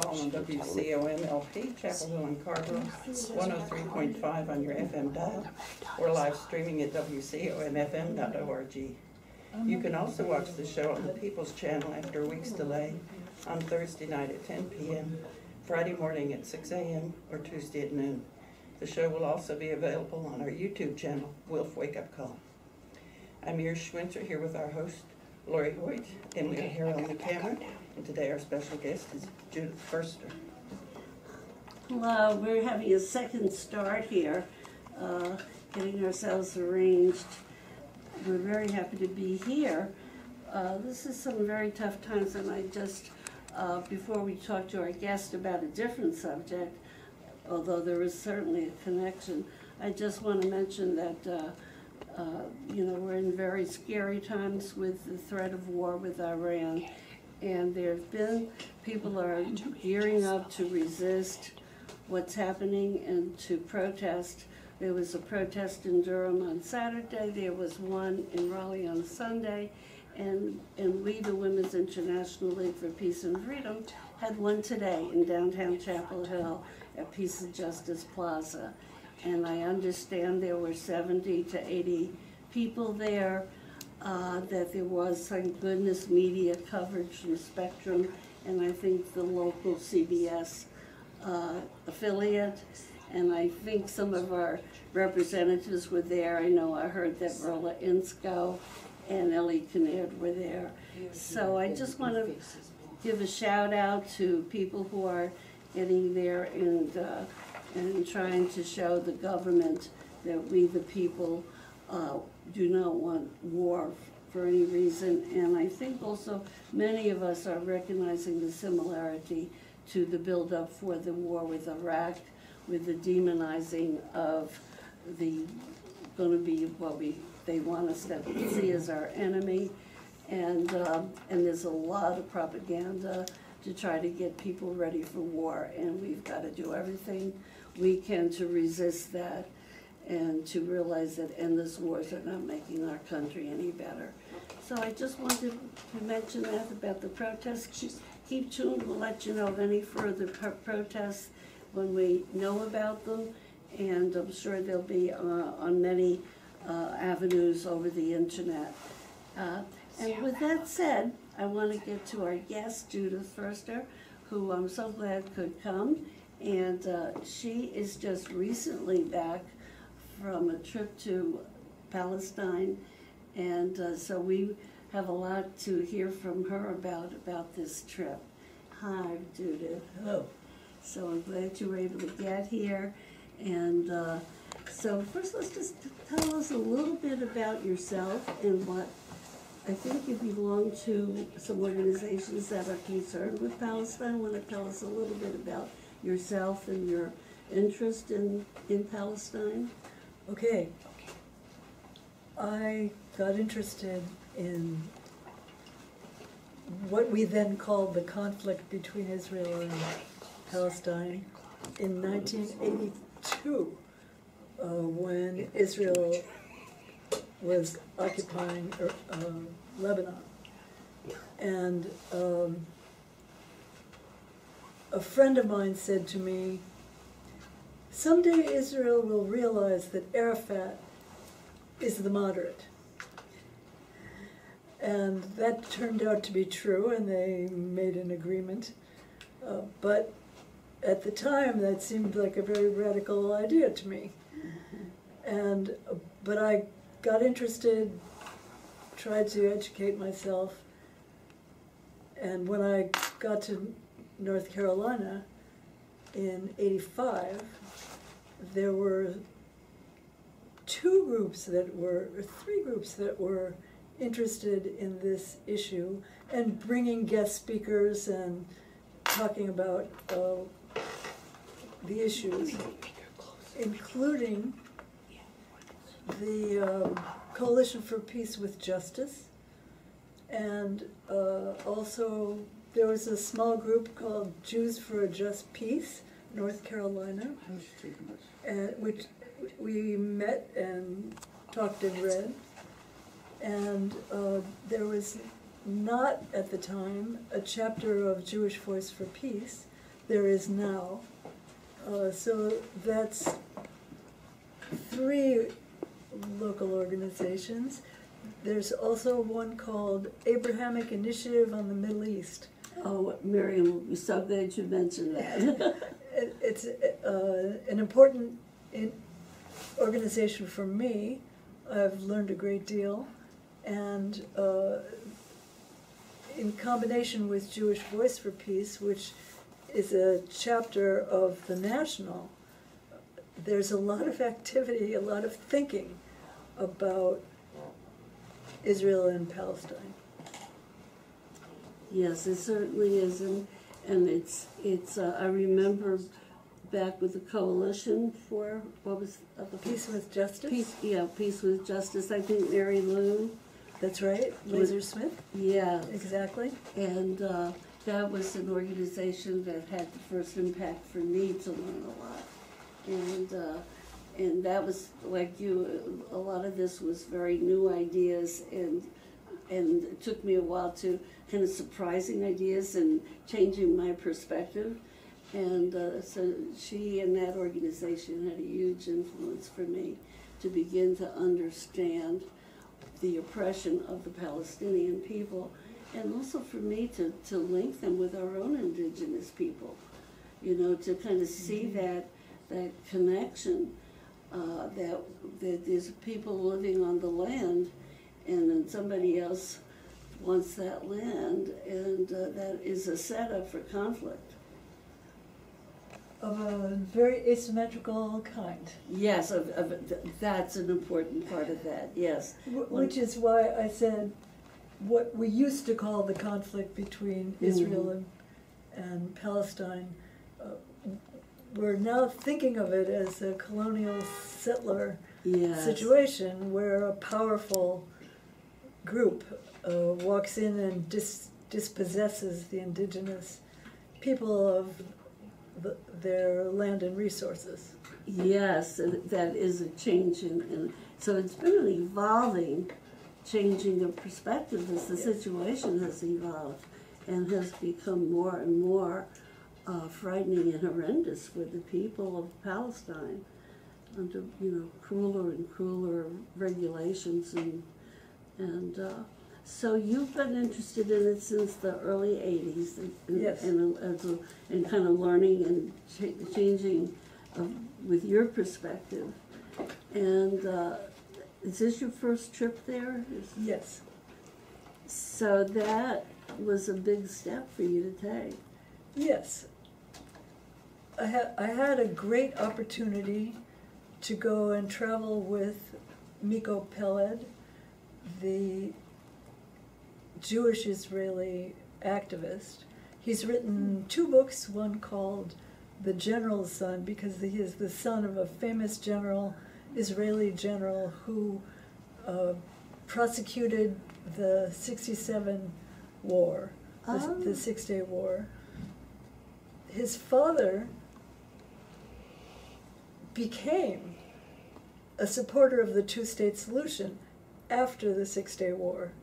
call on WCOM-LP, Chapel Hill and Carver, 103.5 on your FM dial, or live streaming at WCOMFM.org. You can also watch the show on the People's Channel after a week's delay on Thursday night at 10 p.m., Friday morning at 6 a.m., or Tuesday at noon. The show will also be available on our YouTube channel, Wolf Wake Up Call. I'm your schwintzer here with our host, Lori Hoyt, Emily O'Hara on the camera, and today our special guest is Judith Ferster. Hello, we're having a second start here, getting ourselves arranged. We're very happy to be here. This is some very tough times, and I just, before we talk to our guest about a different subject, although there is certainly a connection, I just want to mention that we're in very scary times with the threat of war with Iran, and there have been people are gearing up to resist what's happening and to protest. There was a protest in Durham on Saturday. There was one in Raleigh on Sunday, and we, the Women's International League for Peace and Freedom, had one today in downtown Chapel Hill at Peace and Justice Plaza. And I understand there were 70 to 80 people there, that there was, thank goodness, media coverage from Spectrum, and I think the local CBS affiliate, and I think some of our representatives were there. I know I heard that Rola Insko and Ellie Kinnaird were there. So I just want to give a shout out to people who are getting there and trying to show the government that we, the people, do not want war for any reason. And I think also many of us are recognizing the similarity to the build-up for the war with Iraq, with the demonizing of going to be what they want us to see as our enemy. And there's a lot of propaganda to try to get people ready for war, and we've got to do everything we can to resist that and to realize that endless wars are not making our country any better. So I just wanted to mention that about the protests. Keep tuned. We'll let you know of any further protests when we know about them, and I'm sure they'll be on many avenues over the internet. And with that said, I want to get to our guest, Judith Ferster, who I'm so glad could come. And she is just recently back from a trip to Palestine. And so we have a lot to hear from her about this trip. Hi, Judith. Hello. So I'm glad you were able to get here. And so first, let's just tell us a little bit about yourself and what I think you belong to some organizations that are concerned with Palestine. Want to tell us a little bit about yourself and your interest in Palestine? Okay. I got interested in what we then called the conflict between Israel and Palestine in 1982, when Israel was occupying Lebanon. And a friend of mine said to me, someday Israel will realize that Arafat is the moderate. And that turned out to be true, and they made an agreement. But at the time, that seemed like a very radical idea to me. But I got interested, tried to educate myself, and when I got to North Carolina in '85, there were three groups that were interested in this issue and bringing guest speakers and talking about the issues, including the Coalition for Peace with Justice, and also there was a small group called Jews for a Just Peace, North Carolina, which we met and talked and read. And there was not at the time a chapter of Jewish Voice for Peace, there is now. So that's 3 local organizations. There's also one called Abrahamic Initiative on the Middle East. Oh, Miriam, we're so glad you mentioned that. It's an important organization for me. I've learned a great deal, and in combination with Jewish Voice for Peace, which is a chapter of the National, there's a lot of activity, a lot of thinking about Israel and Palestine. Yes, it certainly is, and it's. I remember back with the coalition for what was the Peace with Justice. Peace with Justice. I think Mary Lou. That's right, Laser Smith. Yeah, Exactly. and that was an organization that had the first impact for me to learn a lot, and that was like you. A lot of this was very new ideas, and it took me a while to kind of surprising ideas and changing my perspective. And so she and that organization had a huge influence for me to begin to understand the oppression of the Palestinian people, and also for me to link them with our own indigenous people, you know, to kind of see that connection, that there's people living on the land, and then somebody else wants that land, and that is a setup for conflict. Of a very asymmetrical kind. Yes, that's an important part of that, yes. Which is why I said what we used to call the conflict between Israel and Palestine, we're now thinking of it as a colonial settler situation where a powerful group walks in and dispossesses the indigenous people of their land and resources. Yes, that is a change in so it's been evolving, changing the perspective as the situation has evolved and has become more and more frightening and horrendous for the people of Palestine under, you know, crueler and crueler regulations and so you've been interested in it since the early 80s, Yes. and kind of learning and changing with your perspective. And is this your first trip there? Yes. So that was a big step for you to take. Yes. I had a great opportunity to go and travel with Miko Peled, the Jewish Israeli activist. He's written 2 books, one called The General's Son, because he is the son of a famous general, Israeli general, who prosecuted the 67 war, the 6-Day War. His father became a supporter of the 2-state solution after the 6-Day War,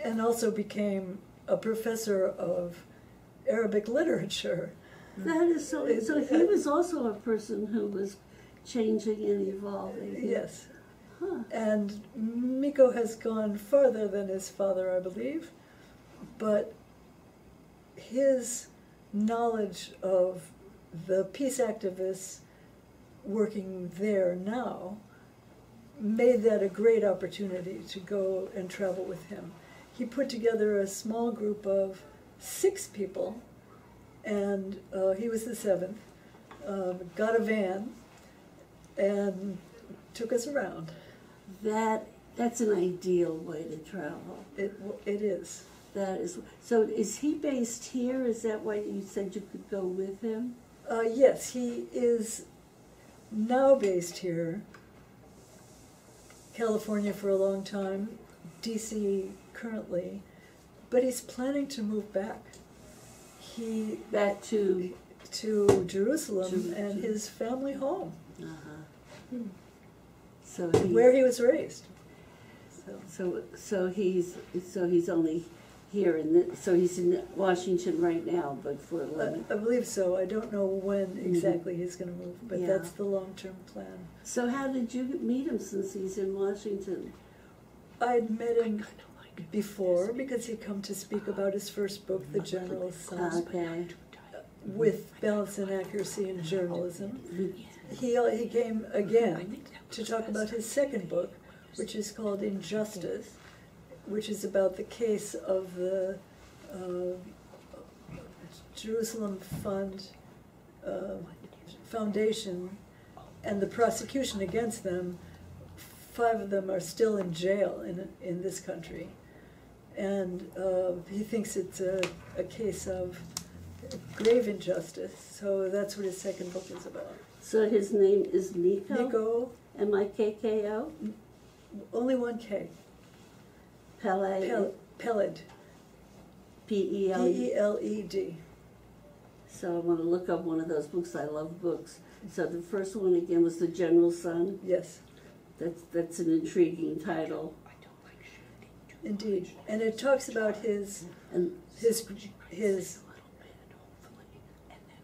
and also became a professor of Arabic literature. That is so he was also a person who was changing and evolving. Yes. Huh. And Miko has gone farther than his father, I believe, but his knowledge of the peace activists working there now made that a great opportunity to go and travel with him. He put together a small group of 6 people, and he was the 7th, got a van, and took us around. That's an ideal way to travel. It is. That is. So is he based here? Is that why you said you could go with him? Yes, he is now based here. California for a long time, DC currently, but he's planning to move back. Back to Jerusalem and his family home, so where he was raised. So he's only here in the, so he's in Washington right now, but for 11. I believe so. I don't know when exactly he's going to move, but Yeah. that's the long-term plan. So how did you meet him since he's in Washington? I'd met him before because he'd come to speak about his first book, The General's Son, Okay. with Balance and Accuracy in Journalism. He came again to talk about his second book, which is called Injustice, which is about the case of the Jerusalem Foundation and the prosecution against them. 5 of them are still in jail in this country. And he thinks it's a case of grave injustice, so that's what his second book is about. So his name is Nico? Nico, M-I-K-K-O? only one K. Pele? Peled. P-E-L-E? P-E-L-E-D. So I want to look up one of those books. I love books. So the first one again was The General's Son. Yes, That's an intriguing title. indeed. And it talks about his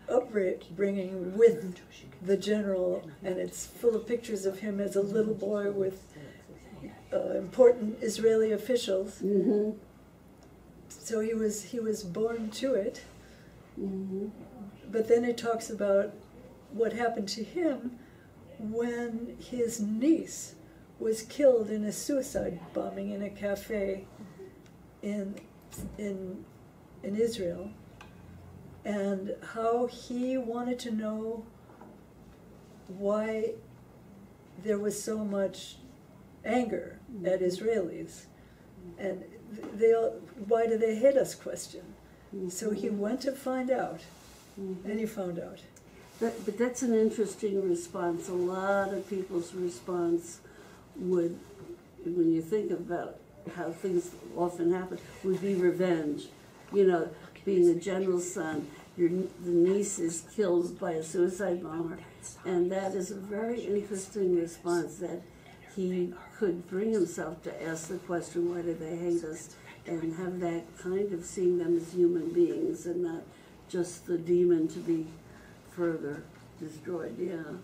upbringing with the general, and it's full of pictures of him as a little boy with important Israeli officials. Mm-hmm. So he was born to it. Mm-hmm. But then it talks about what happened to him when his niece was killed in a suicide bombing in a cafe in Israel, and how he wanted to know why there was so much anger at Israelis, and why do they hate us question. So he went to find out, and he found out. But that's an interesting response. A lot of people's response would, when you think about how things often happen, would be revenge. You know, being a general's son, the niece is killed by a suicide bomber, and that is a very interesting response, that he could bring himself to ask the question, why do they hate us, and have that kind of seeing them as human beings and not just the demon to be further destroyed. Yeah,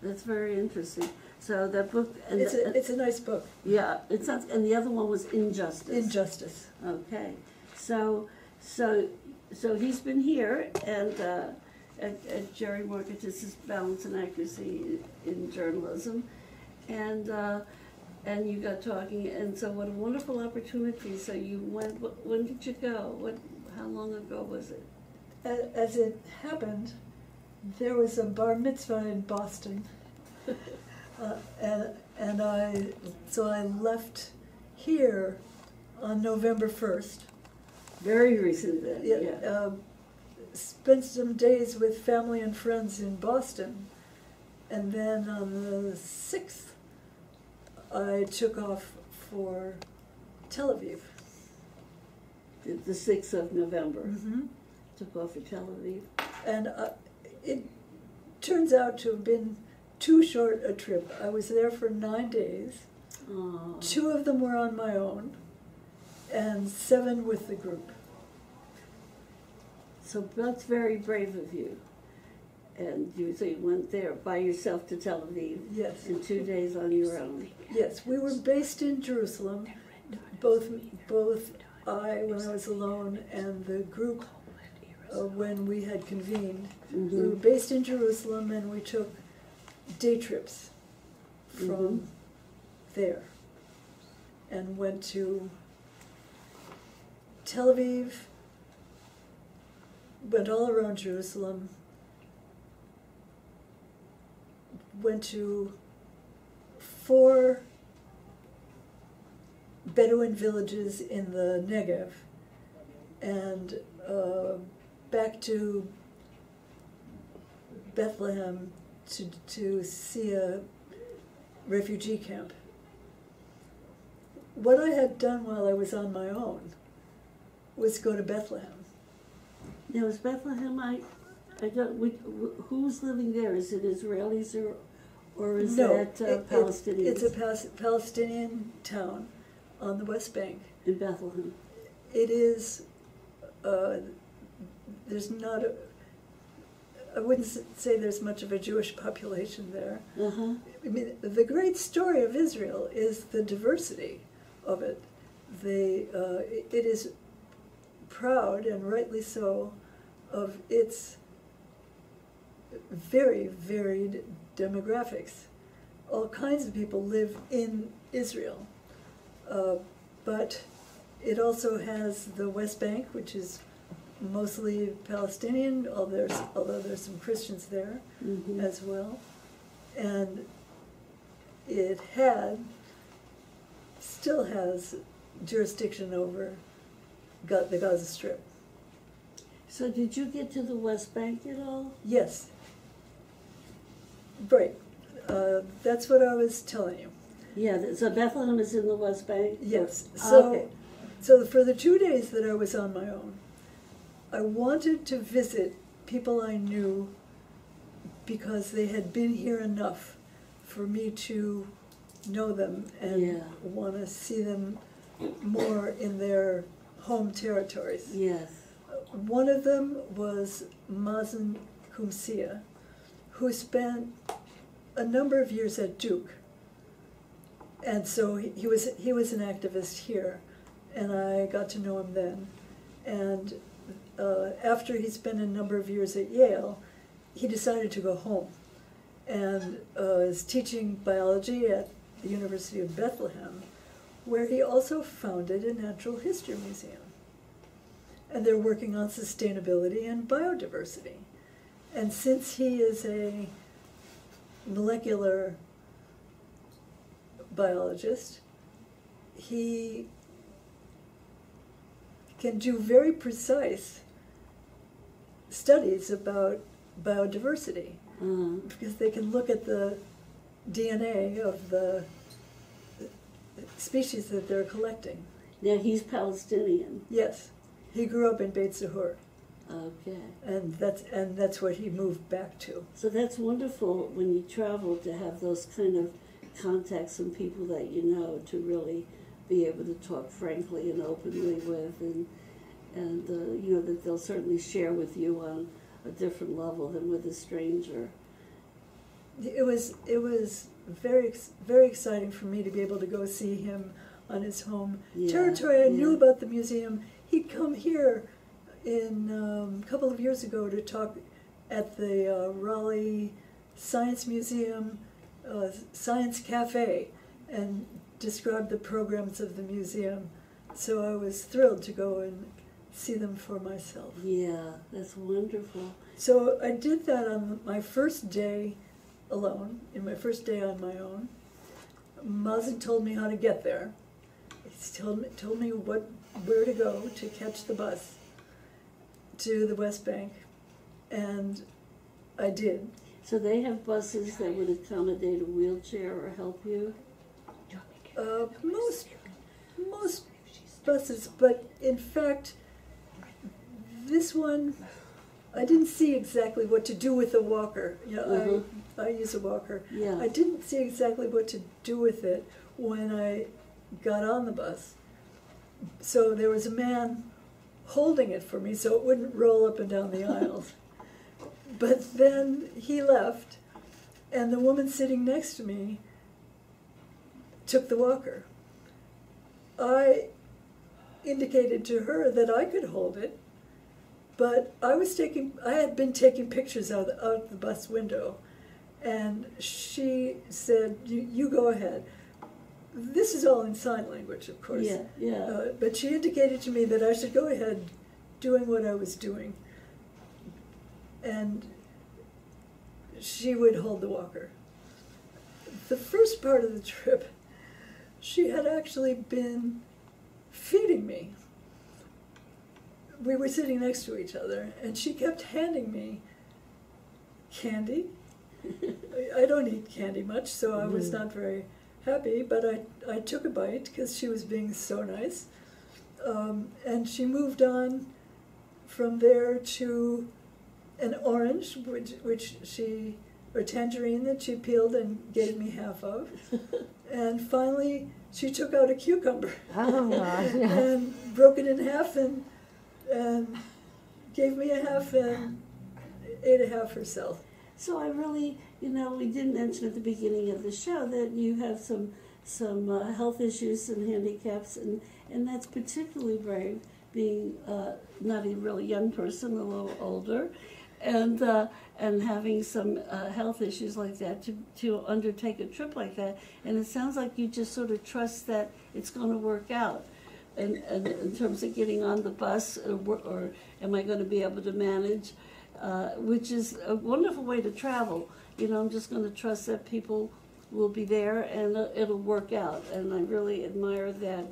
that's very interesting. So that book, and It's a nice book. yeah, it's not, and the other one was Injustice. Injustice. Okay, so he's been here, and at Jerry Marcus's Balance and Accuracy in Journalism, and you got talking, and so what a wonderful opportunity. So you went. When did you go? How long ago was it? As it happened, there was a bar mitzvah in Boston, and I left here on November 1st. Very recent then. Yeah. Spent some days with family and friends in Boston, and then on the 6th, I took off for Tel Aviv. The 6th of November. Mm-hmm. Took off for Tel Aviv. And it turns out to have been too short a trip. I was there for 9 days. Oh. 2 of them were on my own, and 7 with the group. So that's very brave of you. And so you went there by yourself to Tel Aviv. Yes. And 2 days on your own. Yes, we were based in Jerusalem, both I, when I was alone, and the group when we had convened. Mm-hmm. We were based in Jerusalem, and we took day trips from there, and went to Tel Aviv, went all around Jerusalem, went to 4 Bedouin villages in the Negev, and back to Bethlehem to see a refugee camp. What I had done while I was on my own was go to Bethlehem. Now, is Bethlehem, who's living there? Is it Israelis or is that Palestinians? It's a Palestinian town on the West Bank. In Bethlehem. it is, there's not a, I wouldn't say there's much of a Jewish population there. Uh-huh. I mean, the great story of Israel is the diversity of it. It is proud, and rightly so, of its very varied demographics. All kinds of people live in Israel, but it also has the West Bank, which is mostly Palestinian, although there's some Christians there as well. And it still has jurisdiction over the Gaza Strip. So did you get to the West Bank at all? Yes. Right. That's what I was telling you. Yeah, so Bethlehem is in the West Bank? Yes. Okay. So for the 2 days that I was on my own, I wanted to visit people I knew because they had been here enough for me to know them and want to see them more in their home territories. Yes. One of them was Mazen Kumsia, who spent a number of years at Duke. And so he was an activist here, and I got to know him then. And after he spent a number of years at Yale, he decided to go home and is teaching biology at the University of Bethlehem, where he also founded a natural history museum. And they're working on sustainability and biodiversity. And since he is a molecular biologist, he can do very precise studies about biodiversity because they can look at the DNA of the species that they're collecting. Now he's Palestinian. Yes, he grew up in Beit Zahur. Okay. And that's what he moved back to. So that's wonderful when you travel to have those kind of contacts and people that you know to really be able to talk frankly and openly with, and you know that they'll certainly share with you on a different level than with a stranger. It was very, very exciting for me to be able to go see him on his home territory. I knew about the museum. He'd come here a couple of years ago to talk at the Raleigh Science Museum Science Cafe and describe the programs of the museum. So I was thrilled to go and see them for myself. Yeah, that's wonderful. So I did that on my first day alone, in my first day on my own. Mazen told me how to get there. He told me where to go to catch the bus to the West Bank, and I did. So they have buses that would accommodate a wheelchair or help you? Most buses, but in fact, this one, I didn't see exactly what to do with the walker. You know, I use a walker. Yeah. I didn't see exactly what to do with it when I got on the bus. So there was a man holding it for me so it wouldn't roll up and down the aisles. But then he left, and the woman sitting next to me took the walker. I indicated to her that I could hold it, but I had been taking pictures out the bus window, and she said, you go ahead. This is all in sign language, of course. Yeah. But she indicated to me that I should go ahead doing what I was doing, and she would hold the walker. The first part of the trip, she had actually been feeding me. We were sitting next to each other, and she kept handing me candy. I don't eat candy much, so I was not very happy, but I took a bite because she was being so nice. And she moved on from there to an orange, or tangerine that she peeled and gave me half of. And finally, she took out a cucumber. Oh, gosh. And broke it in half and gave me a half and ate a half herself. So I really, we did mention at the beginning of the show that you have some health issues and handicaps, and that's particularly brave, being not a really young person, a little older, and having some health issues like that to undertake a trip like that. And it sounds like you just sort of trust that it's going to work out. And in terms of getting on the bus, or am I going to be able to manage? Which is a wonderful way to travel. I'm just going to trust that people will be there and it'll work out. And I really admire that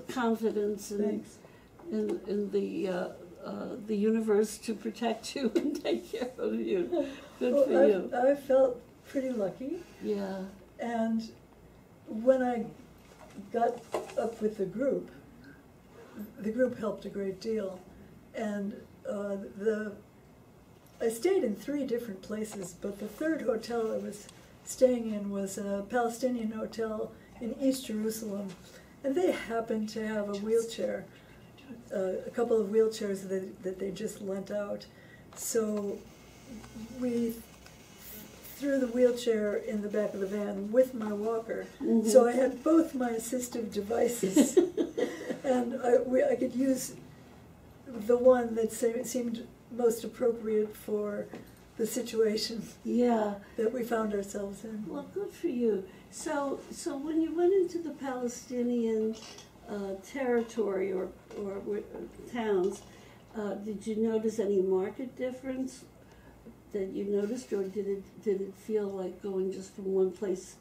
confidence in the universe to protect you and take care of you. Good for you. I felt pretty lucky. Yeah. And when I got up with the group helped a great deal. And I stayed in 3 different places, but the third hotel I was staying in was a Palestinian hotel in East Jerusalem, and they happened to have a wheelchair, a couple of wheelchairs that they just lent out. So we threw the wheelchair in the back of the van with my walker. Mm-hmm. So I had both my assistive devices, and I could use the one that seemed most appropriate for the situation that we found ourselves in. Well, good for you. So when you went into the Palestinian territory or towns, did you notice any market difference that you noticed, or did it feel like going just from one place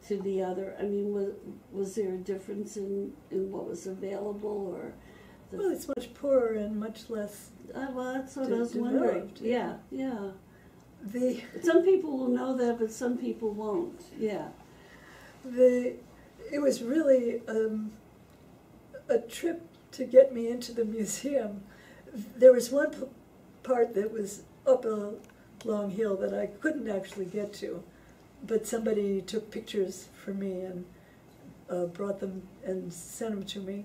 to the other? I mean, was there a difference in what was available, or? Well, it's much poorer and much less. Well, that's what I was wondering. Yeah. Some people will know that, but some people won't. Yeah. It was really a trip to get me into the museum. There was one part that was up a long hill that I couldn't actually get to, but somebody took pictures for me and brought them and sent them to me.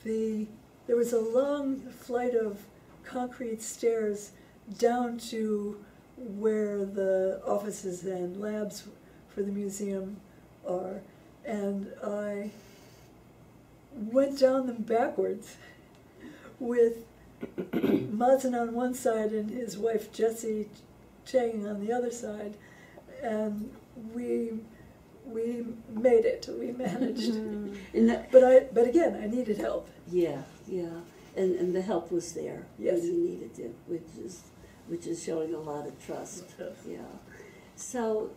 There was a long flight of concrete stairs down to where the offices and labs for the museum are, and I went down them backwards with Mazen on one side and his wife Jessie Chang on the other side, and we made it. We managed. Mm-hmm. But again, I needed help. Yeah, and the help was there. Yes, when you needed it, which is showing a lot of trust. Yes. Yeah. So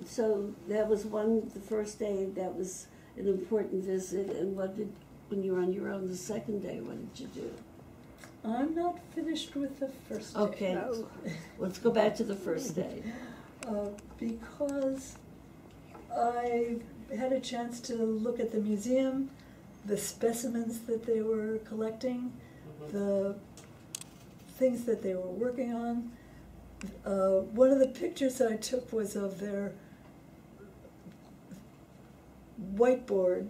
that was the first day. That was an important visit. And when you were on your own the second day, what did you do? I'm not finished with the first day. Okay, no. Let's go back to the first day. Because I had a chance to look at the museum, the specimens that they were collecting, the things that they were working on. One of the pictures I took was of their whiteboard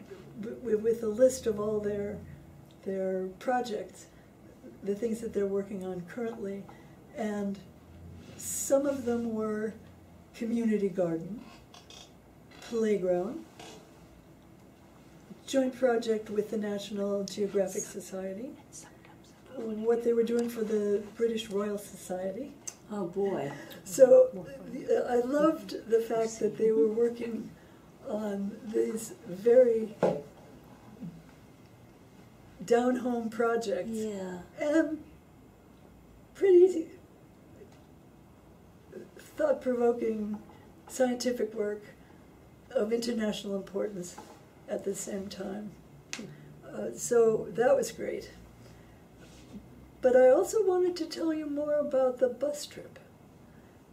with a list of all their projects, the things that they're working on currently, and some of them were community garden, playground, joint project with the National Geographic Society, what they were doing for the British Royal Society. Oh boy. So I loved the fact that they were working on these very down-home projects. Yeah. And pretty thought-provoking scientific work of international importance at the same time. So that was great. But I also wanted to tell you more about the bus trip.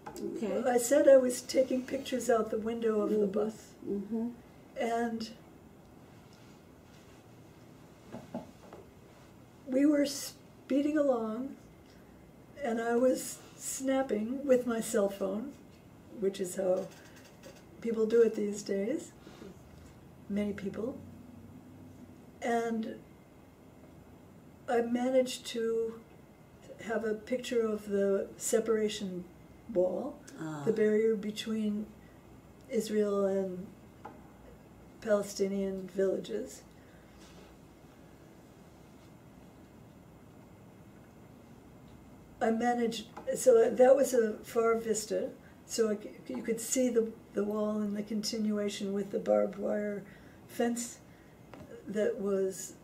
Okay. I said I was taking pictures out the window of the bus. Mm-hmm. And we were speeding along, and I was snapping with my cell phone, which is how people do it these days, many people. And I managed to have a picture of the separation wall, the barrier between Israel and Palestinian villages. I managed, so that was a far vista, so you could see the wall and the continuation with the barbed wire fence that was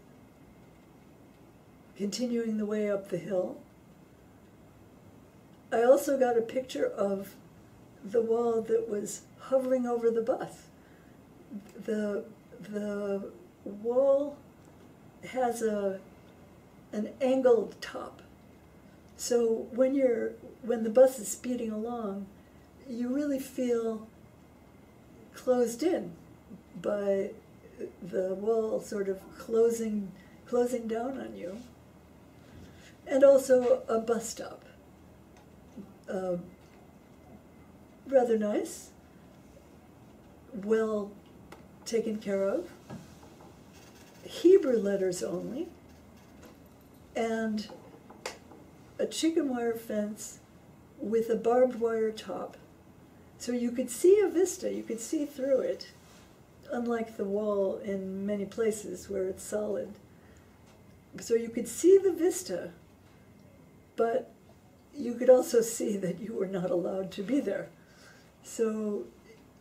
continuing the way up the hill. I also got a picture of the wall that was hovering over the bus. The wall has an angled top. So when the bus is speeding along, you really feel closed in by the wall sort of closing down on you. And also a bus stop. Rather nice, well taken care of, Hebrew letters only, and a chicken wire fence with a barbed wire top. So you could see a vista, you could see through it, unlike the wall in many places where it's solid. So you could see the vista, but you could also see that you were not allowed to be there. So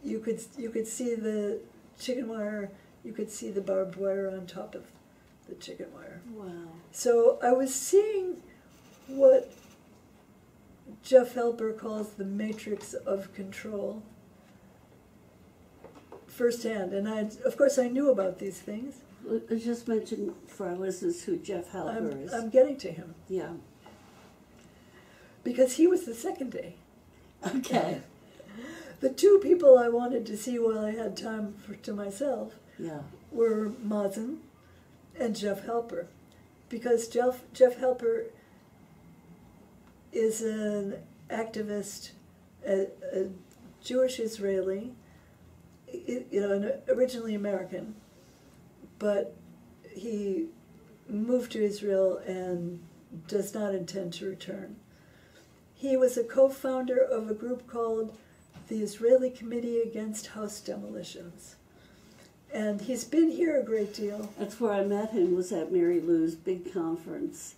you could see the chicken wire, you could see the barbed wire on top of the chicken wire. Wow. So I was seeing what Jeff Helper calls the matrix of control firsthand. And of course I knew about these things. Just mention for our listeners who Jeff Helper is. I'm getting to him. Yeah. Because he was the second day. Okay. The two people I wanted to see while I had time to myself were Mazen and Jeff Helper. Because Jeff Helper is an activist, a Jewish Israeli, originally American, but he moved to Israel and does not intend to return. He was a co-founder of a group called the Israeli Committee Against House Demolitions. And he's been here a great deal. That's where I met him, was at Mary Lou's big conference.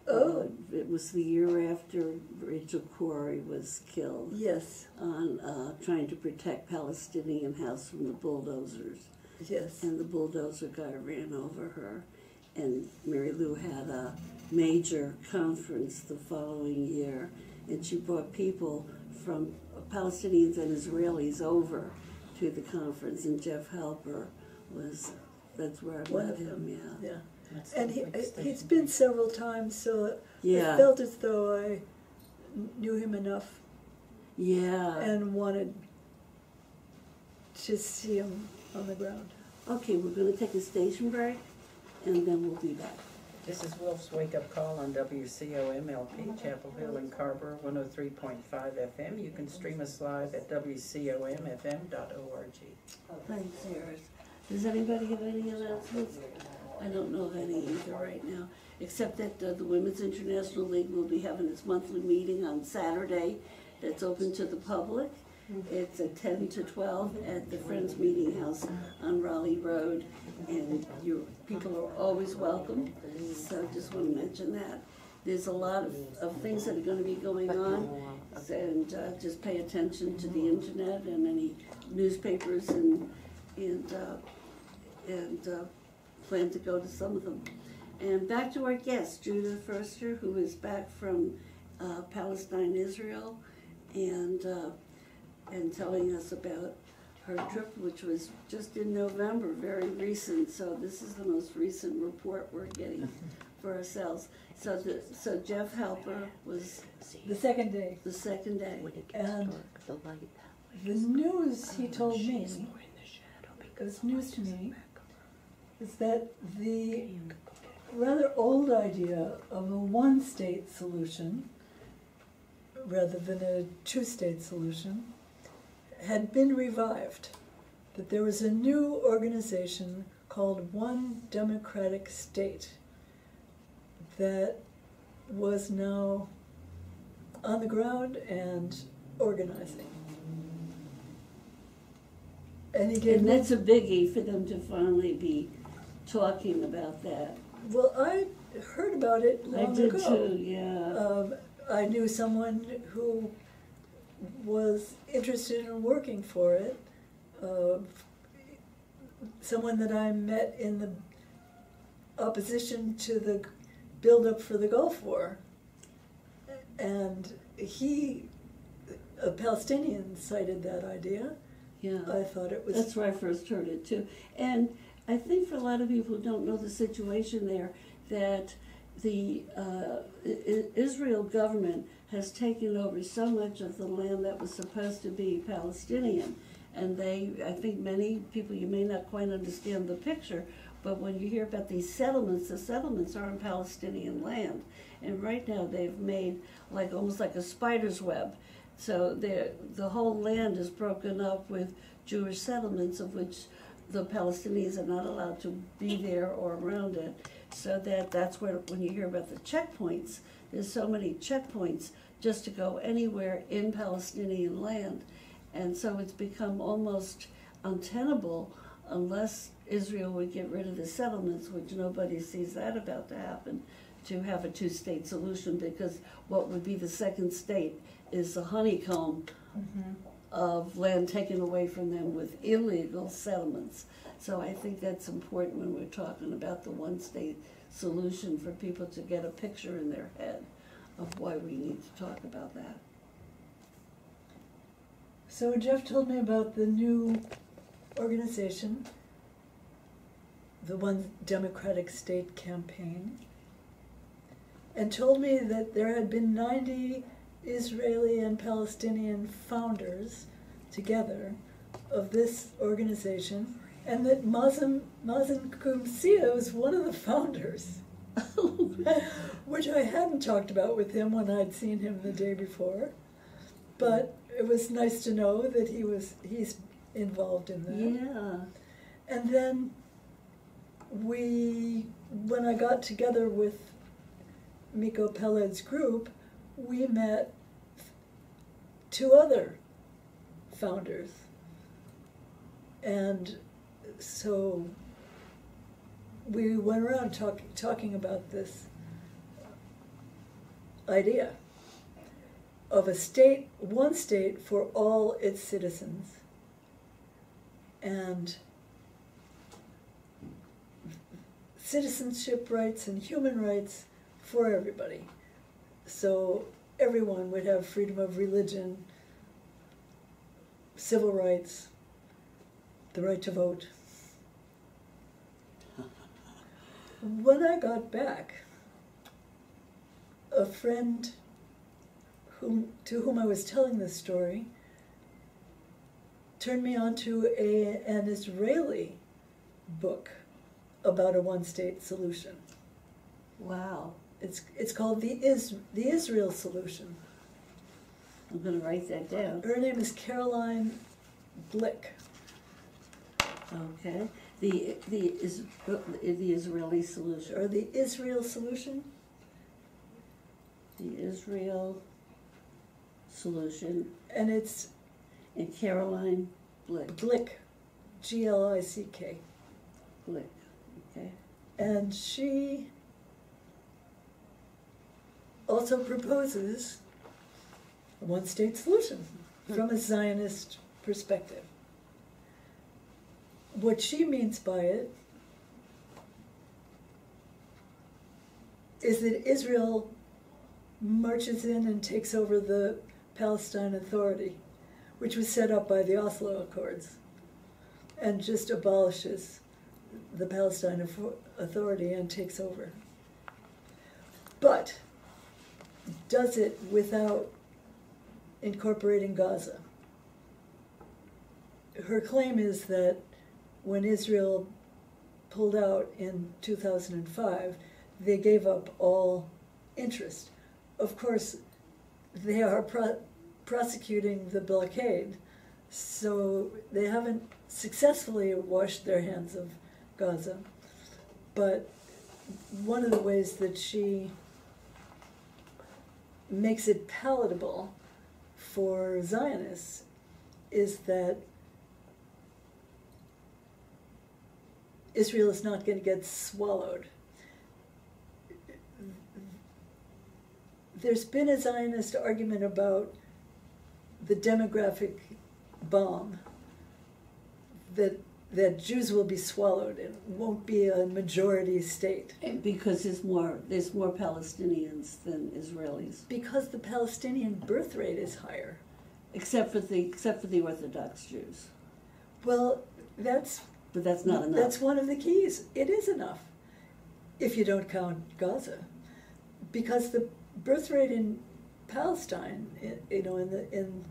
Oh. It was the year after Rachel Corrie was killed. Yes. On trying to protect Palestinian house from the bulldozers. Yes. And the bulldozer guy ran over her. And Mary Lou had a major conference the following year. And she brought people from Palestinians and Israelis over to the conference. And Jeff Helper that's where I met him, yeah. And he's been several times, so yeah. I felt as though I knew him enough. Yeah. And wanted to see him on the ground. Okay, we're going to take a station break, and then we'll be back. This is Wolf's Wake Up Call on WCOMLP, Chapel Hill and Carver, 103.5 FM. You can stream us live at WCOMFM.org. Thanks, Harris. Does anybody have any announcements? I don't know of any either right now, except that the Women's International League will be having its monthly meeting on Saturday that's open to the public. It's at 10 to 12 at the Friends Meeting House on Raleigh Road, and people are always welcome, so just want to mention that. There's a lot of things that are going to be going on, and just pay attention to the internet and any newspapers and plan to go to some of them. And back to our guest, Judith Ferster, who is back from Palestine, Israel, and telling us about her trip, which was just in November, very recent. So this is the most recent report we're getting for ourselves. So Jeff Helper was the second day. The second day. And the news he told me, it was news to me, is that the rather old idea of a one-state solution, rather than a two-state solution, had been revived. That there was a new organization called One Democratic State that was now on the ground and organizing. And he gave And me, that's a biggie for them to finally be talking about that. well, I heard about it I long did ago. too, yeah. I knew someone who was interested in working for it. Someone that I met in the opposition to the build-up for the Gulf War. And he, a Palestinian, cited that idea. Yeah. I thought it was... That's where I first heard it too. And I think for a lot of people who don't know the situation there, that the Israel government has taken over so much of the land that was supposed to be Palestinian. And I think many people, you may not quite understand the picture, but when you hear about these settlements, the settlements are on Palestinian land. And right now they've made almost like a spider's web. So the whole land is broken up with Jewish settlements, of which the Palestinians are not allowed to be there or around it. So that's where, when you hear about the checkpoints, there's so many checkpoints just to go anywhere in Palestinian land. And so it's become almost untenable unless Israel would get rid of the settlements, which nobody sees that about to happen, to have a two-state solution, because what would be the second state is a honeycomb of land taken away from them with illegal settlements. So I think that's important when we're talking about the one-state solution, for people to get a picture in their head of why we need to talk about that. So Jeff told me about the new organization, the One Democratic State Campaign, and told me that there had been 90 Israeli and Palestinian founders together of this organization, and that Mazen Kumsia was one of the founders, which I hadn't talked about with him when I'd seen him the day before, but it was nice to know that he's involved in that. Yeah. And then when I got together with Miko Peled's group, we met two other founders. And so we went around talking about this idea of a state, one state for all its citizens, and citizenship rights and human rights for everybody. So everyone would have freedom of religion, civil rights, the right to vote. When I got back, a friend to whom I was telling this story turned me on to an Israeli book about a one-state solution. Wow. It's called the Israel Solution. I'm going to write that down. Her name is Caroline Blick. Okay. The Israeli solution. Or the Israel Solution. The Israel solution. And it's And Caroline Blick. Blick, G-L-I-C-K. Blick. Okay. And she also proposes a one-state solution from a Zionist perspective. What she means by it is that Israel marches in and takes over the Palestine Authority, which was set up by the Oslo Accords, and just abolishes the Palestine Authority and takes over. But does it without incorporating Gaza. Her claim is that when Israel pulled out in 2005, they gave up all interest. Of course, they are prosecuting the blockade, so they haven't successfully washed their hands of Gaza. But one of the ways that she makes it palatable for Zionists is that Israel is not going to get swallowed. There's been a Zionist argument about the demographic bomb, that Jews will be swallowed and won't be a majority state. And because there's more Palestinians than Israelis. Because the Palestinian birth rate is higher. Except for the Orthodox Jews. Well, but that's not enough. That's one of the keys. It is enough, if you don't count Gaza, because the birth rate in Palestine, in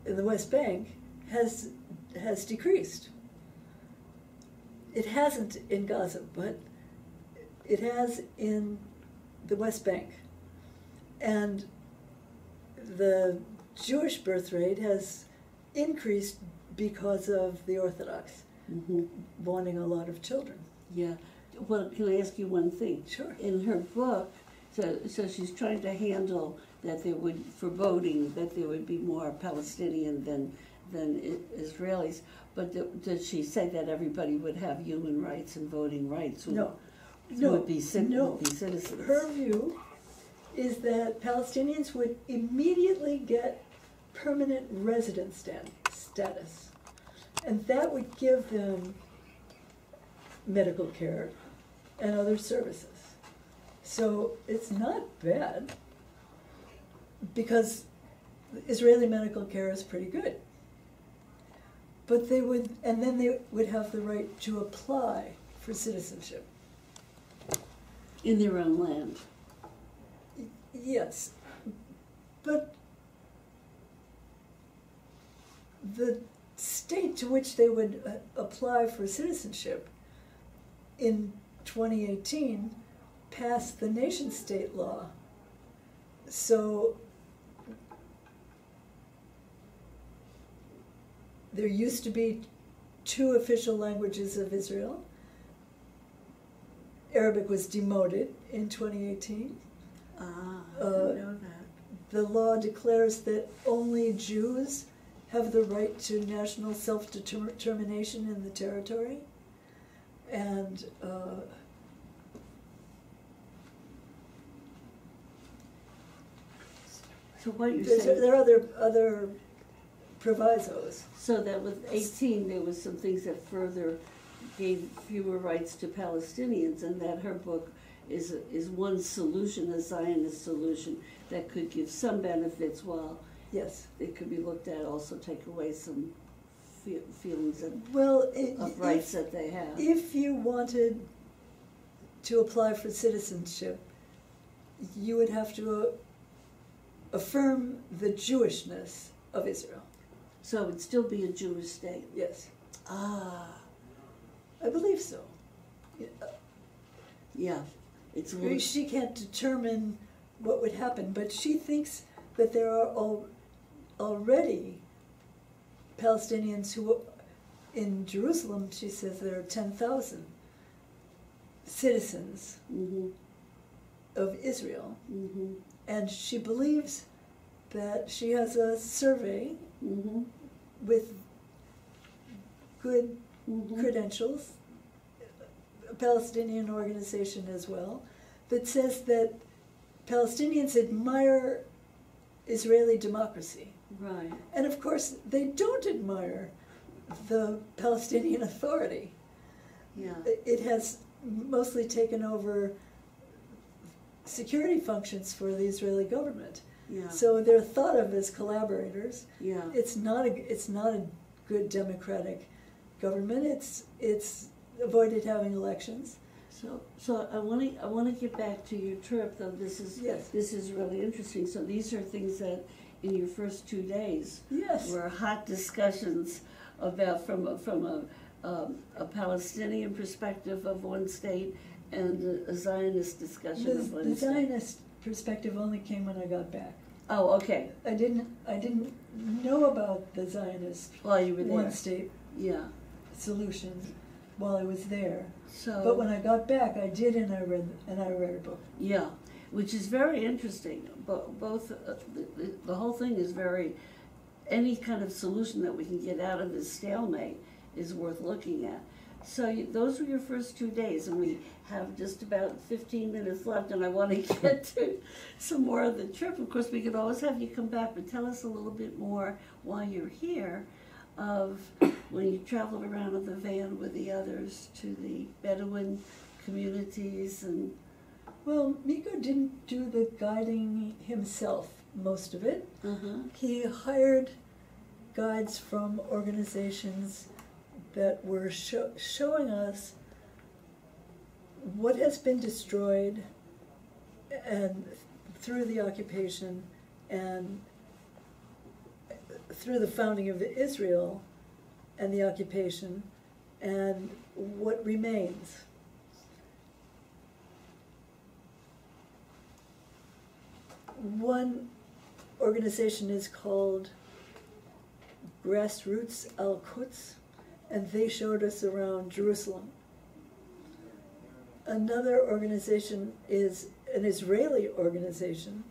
the West Bank, has decreased. It hasn't in Gaza, but it has in the West Bank. And the Jewish birth rate has increased because of the Orthodox wanting a lot of children. Yeah. Well, can I ask you one thing? Sure. In her book, so she's trying to handle that there would, for voting, that there would be more Palestinian than Israelis. But did she say that everybody would have human rights and voting rights? No. Would be citizens. Her view is that Palestinians would immediately get permanent resident status. And that would give them medical care and other services. So it's not bad, because Israeli medical care is pretty good. But they would have the right to apply for citizenship. In their own land. Yes, but the state to which they would apply for citizenship in 2018 passed the nation-state law. So there used to be 2 official languages of Israel. Arabic was demoted in 2018. I didn't know that. The law declares that only Jews have the right to national self-determination in the territory. And so what you're saying? There are other provisos. So that with 18, there was some things that further gave fewer rights to Palestinians, and that her book is one solution, a Zionist solution, that could give some benefits while Yes. it could be looked at, also take away some feelings of rights that they have. If you wanted to apply for citizenship, you would have to affirm the Jewishness of Israel. So it would still be a Jewish state. Yes. Ah. I believe so. Yeah. She can't determine what would happen, but she thinks that there are already Palestinians who, in Jerusalem, she says there are 10,000 citizens of Israel. And she believes that she has a survey with good credentials, a Palestinian organization as well, that says that Palestinians admire Israeli democracy. Right. And of course, they don't admire the Palestinian Authority. Yeah. It has mostly taken over security functions for the Israeli government. Yeah. So they're thought of as collaborators. Yeah. It's not a good democratic government. It's avoided having elections. So I want to get back to your trip, though. This is really interesting. So these are things that in your first 2 days were hot discussions about from a Palestinian perspective of one state and a Zionist discussion of one state. The Zionist perspective only came when I got back. Oh, okay. I didn't know about the Zionist While you were there. one state Yeah. solution while I was there. So, But when I got back, I did, and I read a book. yeah, which is very interesting. Both the whole thing is very. Any kind of solution that we can get out of this stalemate is worth looking at. So those were your first 2 days, and we have just about 15 minutes left, and I want to get to some more of the trip. Of course, we could always have you come back, but tell us a little bit more while you're here of when you traveled around in the van with the others to the Bedouin communities. And Well, Miko didn't do the guiding himself, most of it. He hired guides from organizations that were showing us what has been destroyed and through the occupation and through the founding of Israel and the occupation and what remains. One organization is called Grassroots Al-Quds, and they showed us around Jerusalem. Another organization is an Israeli organization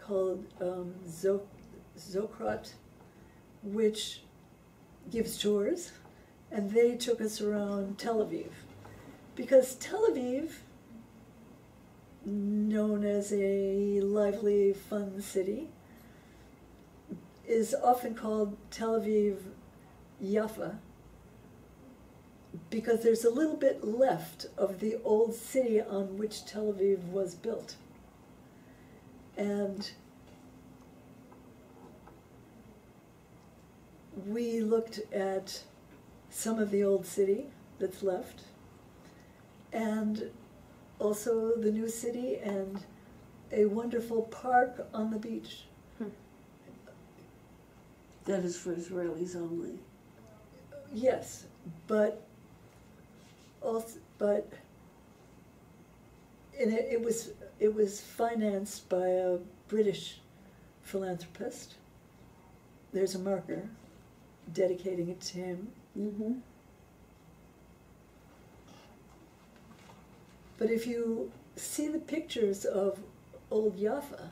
called Zokrat, which gives tours, and they took us around Tel Aviv. Because Tel Aviv, known as a lively, fun city, is often called Tel Aviv Yaffa, because there's a little bit left of the old city on which Tel Aviv was built. And we looked at some of the old city that's left, and also the new city, and a wonderful park on the beach. that is for Israelis only. Yes, but also, and it was financed by a British philanthropist. There's a marker dedicating it to him. But if you see the pictures of old Jaffa,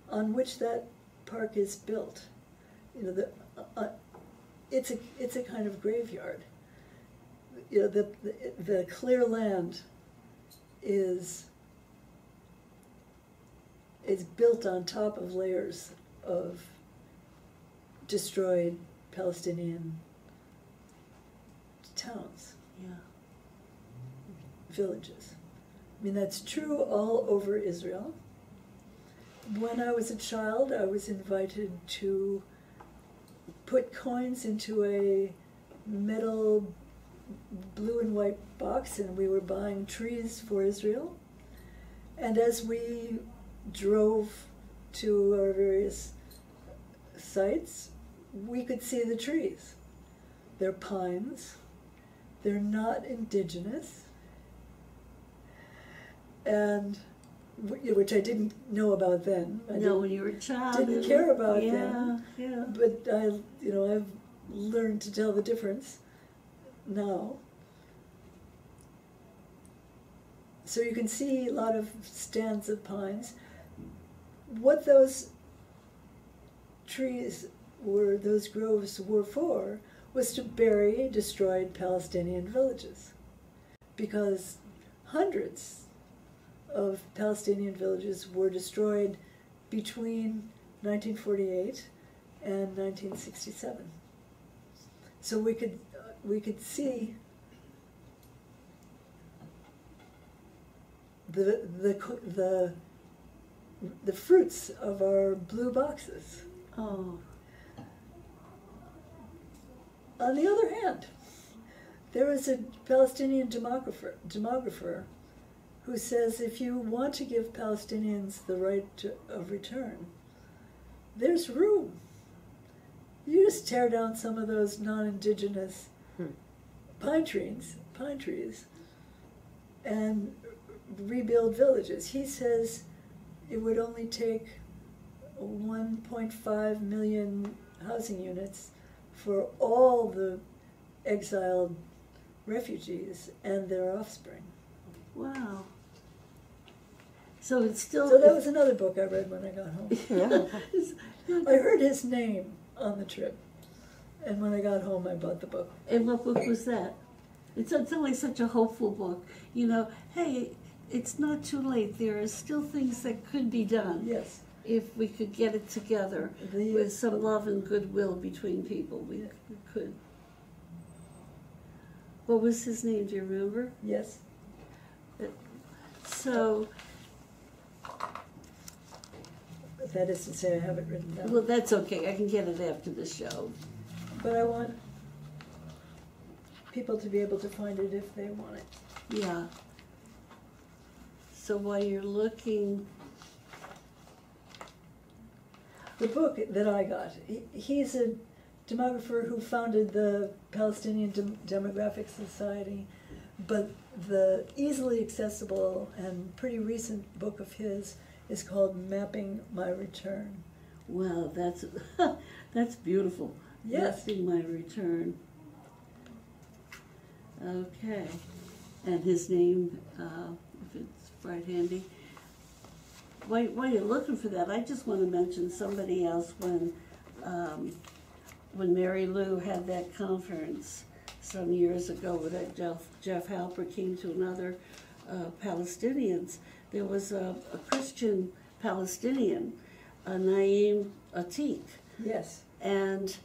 on which that park is built, you know, it's a kind of graveyard. You know, the clear land is built on top of layers of destroyed Palestinian towns. Yeah. Villages. I mean, that's true all over Israel. When I was a child, I was invited to put coins into a metal blue and white box, and we were buying trees for Israel. And as we drove to our various sites, we could see the trees. They're pines. They're not indigenous. And which I didn't know about then. When you were a child. Didn't care about then. Yeah. But I've learned to tell the difference now. So you can see a lot of stands of pines. What those trees were, those groves were for, was to bury destroyed Palestinian villages, because hundreds of Palestinian villages were destroyed between 1948 and 1967. So we could see the fruits of our blue boxes. Oh. On the other hand, there is a Palestinian demographer who says if you want to give Palestinians the right of return, there's room. You just tear down some of those non-indigenous pine trees, and rebuild villages. He says it would only take 1.5 million housing units for all the exiled refugees and their offspring. Wow. So it's still. So that was another book I read when I got home. Yeah. I heard his name on the trip, and when I got home, I bought the book. And what book was that? It's only such a hopeful book. You know, hey, it's not too late. There are still things that could be done. Yes. If we could get it together with some love and goodwill between people, we could. What was his name? Do you remember? Yes. So, That is to say, I have it written down. well, that's okay. I can get it after the show. But I want people to be able to find it if they want it. Yeah. So while you're looking, The book that I got, he's a demographer who founded the Palestinian Demographic Society, but the easily accessible and pretty recent book of his is called Mapping My Return. wow, that's beautiful. Yes. Mapping My Return. Okay. And his name, if it's right handy. While you're looking for that, I just want to mention somebody else when Mary Lou had that conference some years ago with Jeff Halper came to another Palestinians. There was a Christian Palestinian, Naeem Atik. Yes. And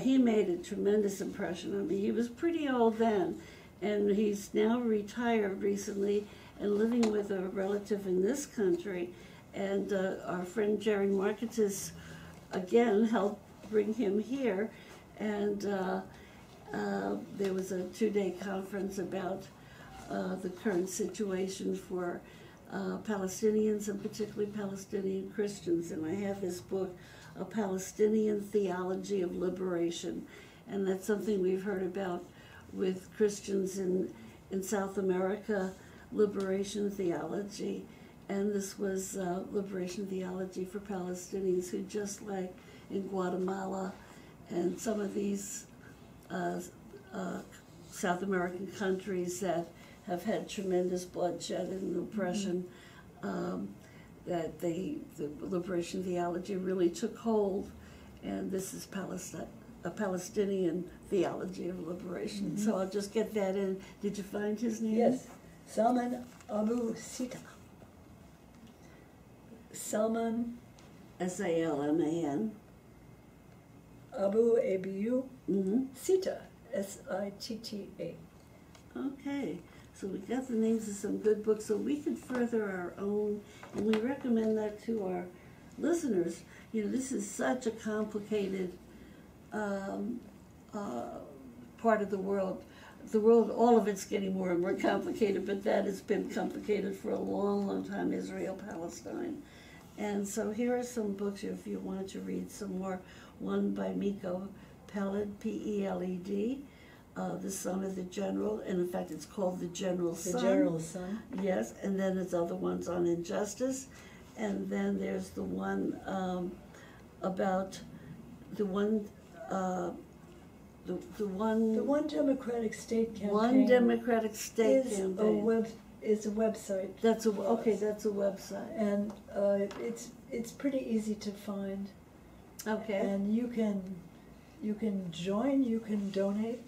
he made a tremendous impression on me. He was pretty old then, and he's now retired recently and living with a relative in this country. And our friend Jerry Marketis, again, helped bring him here. And there was a 2-day conference about the current situation for Palestinians, and particularly Palestinian Christians. And I have this book, A Palestinian Theology of Liberation. And that's something we've heard about with Christians in South America, liberation theology. And this was liberation theology for Palestinians who, just like in Guatemala and some of these South American countries that have had tremendous bloodshed and oppression, that the liberation theology really took hold, and this is a Palestinian theology of liberation. So I'll just get that in. Did you find his name? Yes. Salman Abu Sita. Salman Salman. Abu Abu Mm-hmm. Sita, Sitta. Okay, so we got the names of some good books, so we can further our own, and we recommend that to our listeners. You know, this is such a complicated part of the world. The world, all of it's getting more and more complicated, but that has been complicated for a long, long time, Israel, Palestine. And so here are some books if you wanted to read some more. One by Miko Peled, P-E-L-E-D, The Son of the General, and in fact it's called The General's Son. The General's Son. Yes, and then there's other ones on injustice, and then there's the one about the one Democratic State campaign. One Democratic State is campaign. Is a website. That's a website. And it's pretty easy to find. Okay. And you can join. You can donate.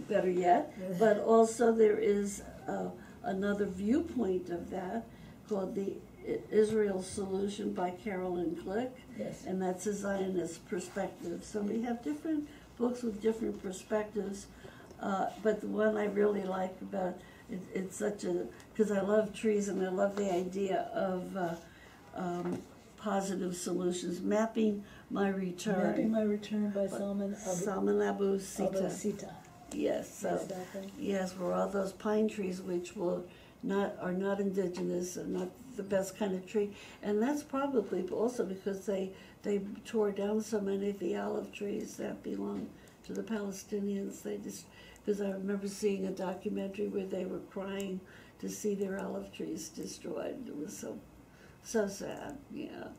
Better yet, but also there is another viewpoint of that called the Israel Solution by Carolyn Glick, Yes. and that's a Zionist perspective. So we have different books with different perspectives, but the one I really like about it's such a, because I love trees and I love the idea of positive solutions. Mapping My Return. Mapping My Return by Salman Abu Sita. Sita. Yes, so Exactly. yes, where all those pine trees which are not indigenous and not the best kind of tree, and that's probably also because they tore down so many of the olive trees that belong to the Palestinians. They just, because I remember seeing a documentary where they were crying to see their olive trees destroyed. It was so sad. Yeah.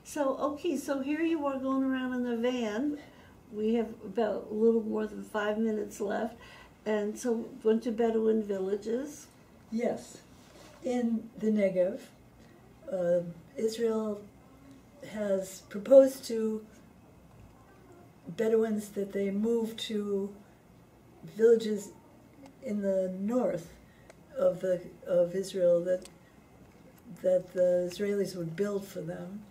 So okay, so here you are going around in the van we have about a little more than 5 minutes left, and so went to Bedouin villages. Yes. In the Negev, Israel has proposed to Bedouins that they move to villages in the north of Israel that the Israelis would build for them.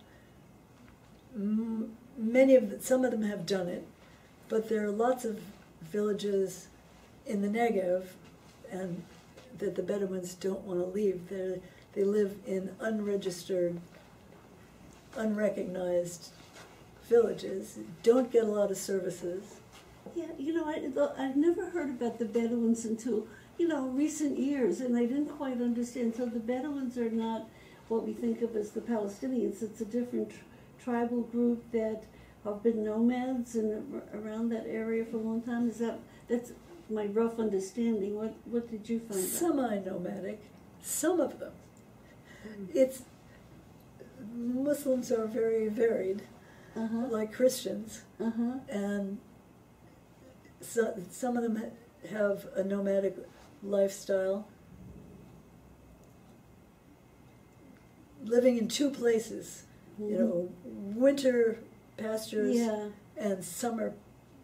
Some of them have done it, but there are lots of villages in the Negev and that the Bedouins don't want to leave. They live in unregistered, unrecognized villages, don't get a lot of services. Yeah, I've never heard about the Bedouins until, recent years, and I didn't quite understand. So the Bedouins are not what we think of as the Palestinians. It's a different tribal group that have been nomads and around that area for a long time. That's my rough understanding. What did you find out? Semi-nomadic, some of them. Muslims are very varied, like Christians, and some of them have a nomadic lifestyle, living in two places, winter pastures and summer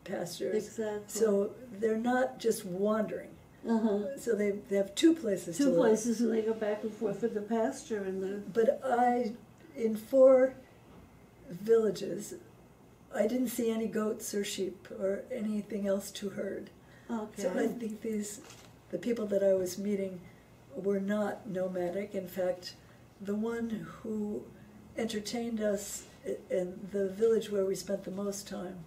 pastures. Exactly. So they're not just wandering. So they have two places to live. Two places, and they go back and forth for the pasture and the... But in 4 villages, I didn't see any goats or sheep or anything else to herd. Okay. So I think the people that I was meeting were not nomadic. In fact, the one who entertained us in the village where we spent the most time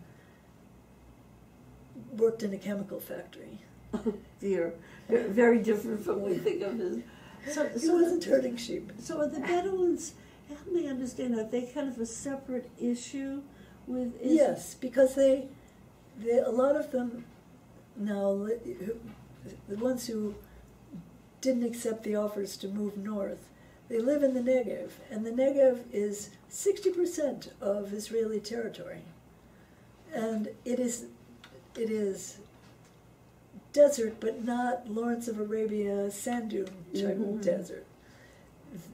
worked in a chemical factory. Oh dear, very different from what we think of as... He wasn't herding sheep. So are the Bedouins, help me understand, are they kind of a separate issue with Israel? Yes, because a lot of them now, the ones who didn't accept the offers to move north, they live in the Negev, and the Negev is 60% of Israeli territory. And it is desert, but not Lawrence of Arabia sand dune type of desert.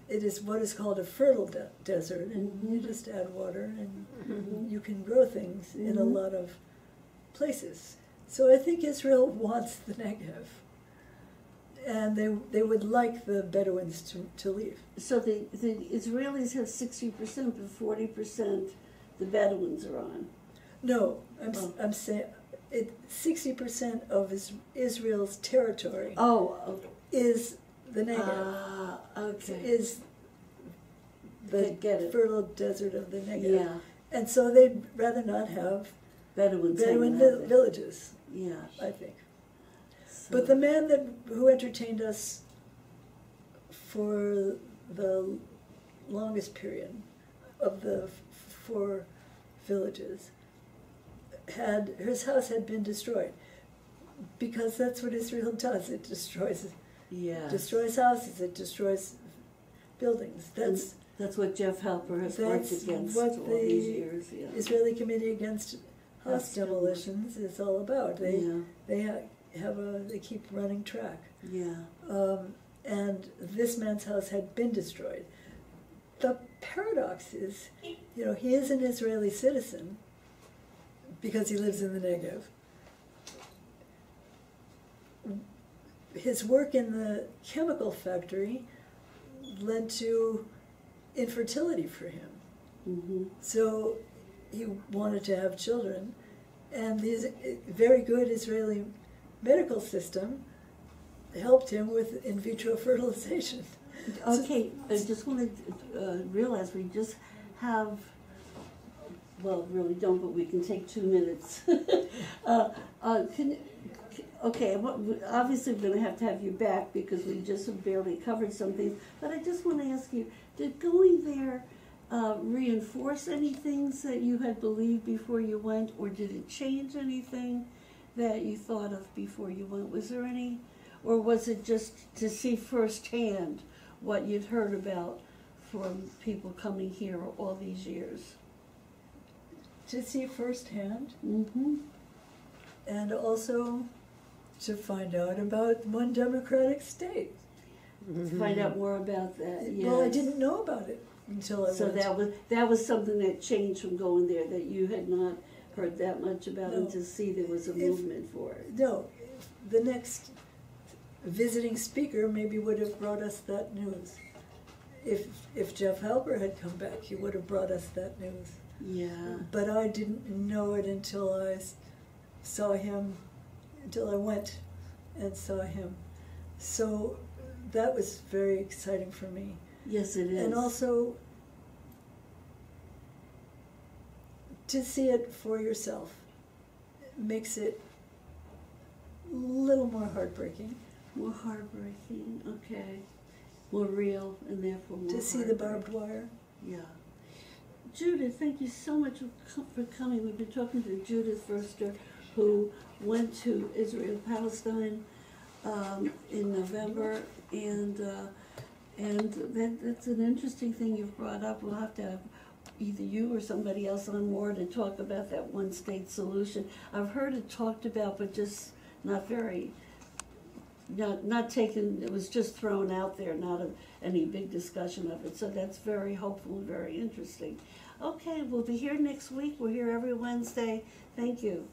It is what is called a fertile desert, and you just add water and you can grow things in a lot of places. So I think Israel wants the Negev, and they would like the Bedouins to leave. So the Israelis have 60%, but 40% the Bedouins are on. No, I'm saying 60% of Israel's territory is the Negev. Okay. Is the fertile desert of the Negev. Yeah. And so they'd rather not have Bedouin villages, yeah. I think. So. But the man who entertained us for the longest period of the 4 villages, his house had been destroyed, because that's what Israel does. It destroys houses, it destroys buildings. That's what Jeff Halper has worked against all these years. Yeah. Israeli Committee Against House Demolitions is all about. They keep running track. Yeah. And this man's house had been destroyed. The paradox is, he is an Israeli citizen because he lives in the Negev. His work in the chemical factory led to infertility for him. So he wanted to have children, and the very good Israeli medical system helped him with in vitro fertilization. Okay, I just want to realize we just have, well, really don't, but we can take 2 minutes. Obviously we're going to have you back because we just barely covered some things, but I just want to ask you, did going there reinforce any things that you had believed before you went, or did it change anything that you thought of before you went? Was there any, or was it just to see firsthand what you'd heard about from people coming here all these years? to see firsthand, Mm-hmm. and also to find out about one democratic state. To find out more about that, yes. Well, I didn't know about it until I So went. that was something that changed from going there, that you had not heard that much about, and No. to see there was a If- movement for it. No, the next visiting speaker maybe would have brought us that news. If Jeff Halper had come back, he would have brought us that news. Yeah. But I didn't know it until I saw him, until I went and saw him. So that was very exciting for me. Yes, it is. And also to see it for yourself makes it a little more heartbreaking. More heartbreaking, okay. More real, and therefore more To see the heartbreaking. barbed wire. Yeah. Judith, thank you so much for coming. We've been talking to Judith Ferster, who went to Israel, Palestine in November, and that's an interesting thing you've brought up. We'll have to have either you or somebody else on board to talk about that one-state solution. I've heard it talked about, but just not very, not taken, it was just thrown out there, not any big discussion of it. So that's very hopeful and very interesting. Okay, we'll be here next week. We're here every Wednesday. Thank you.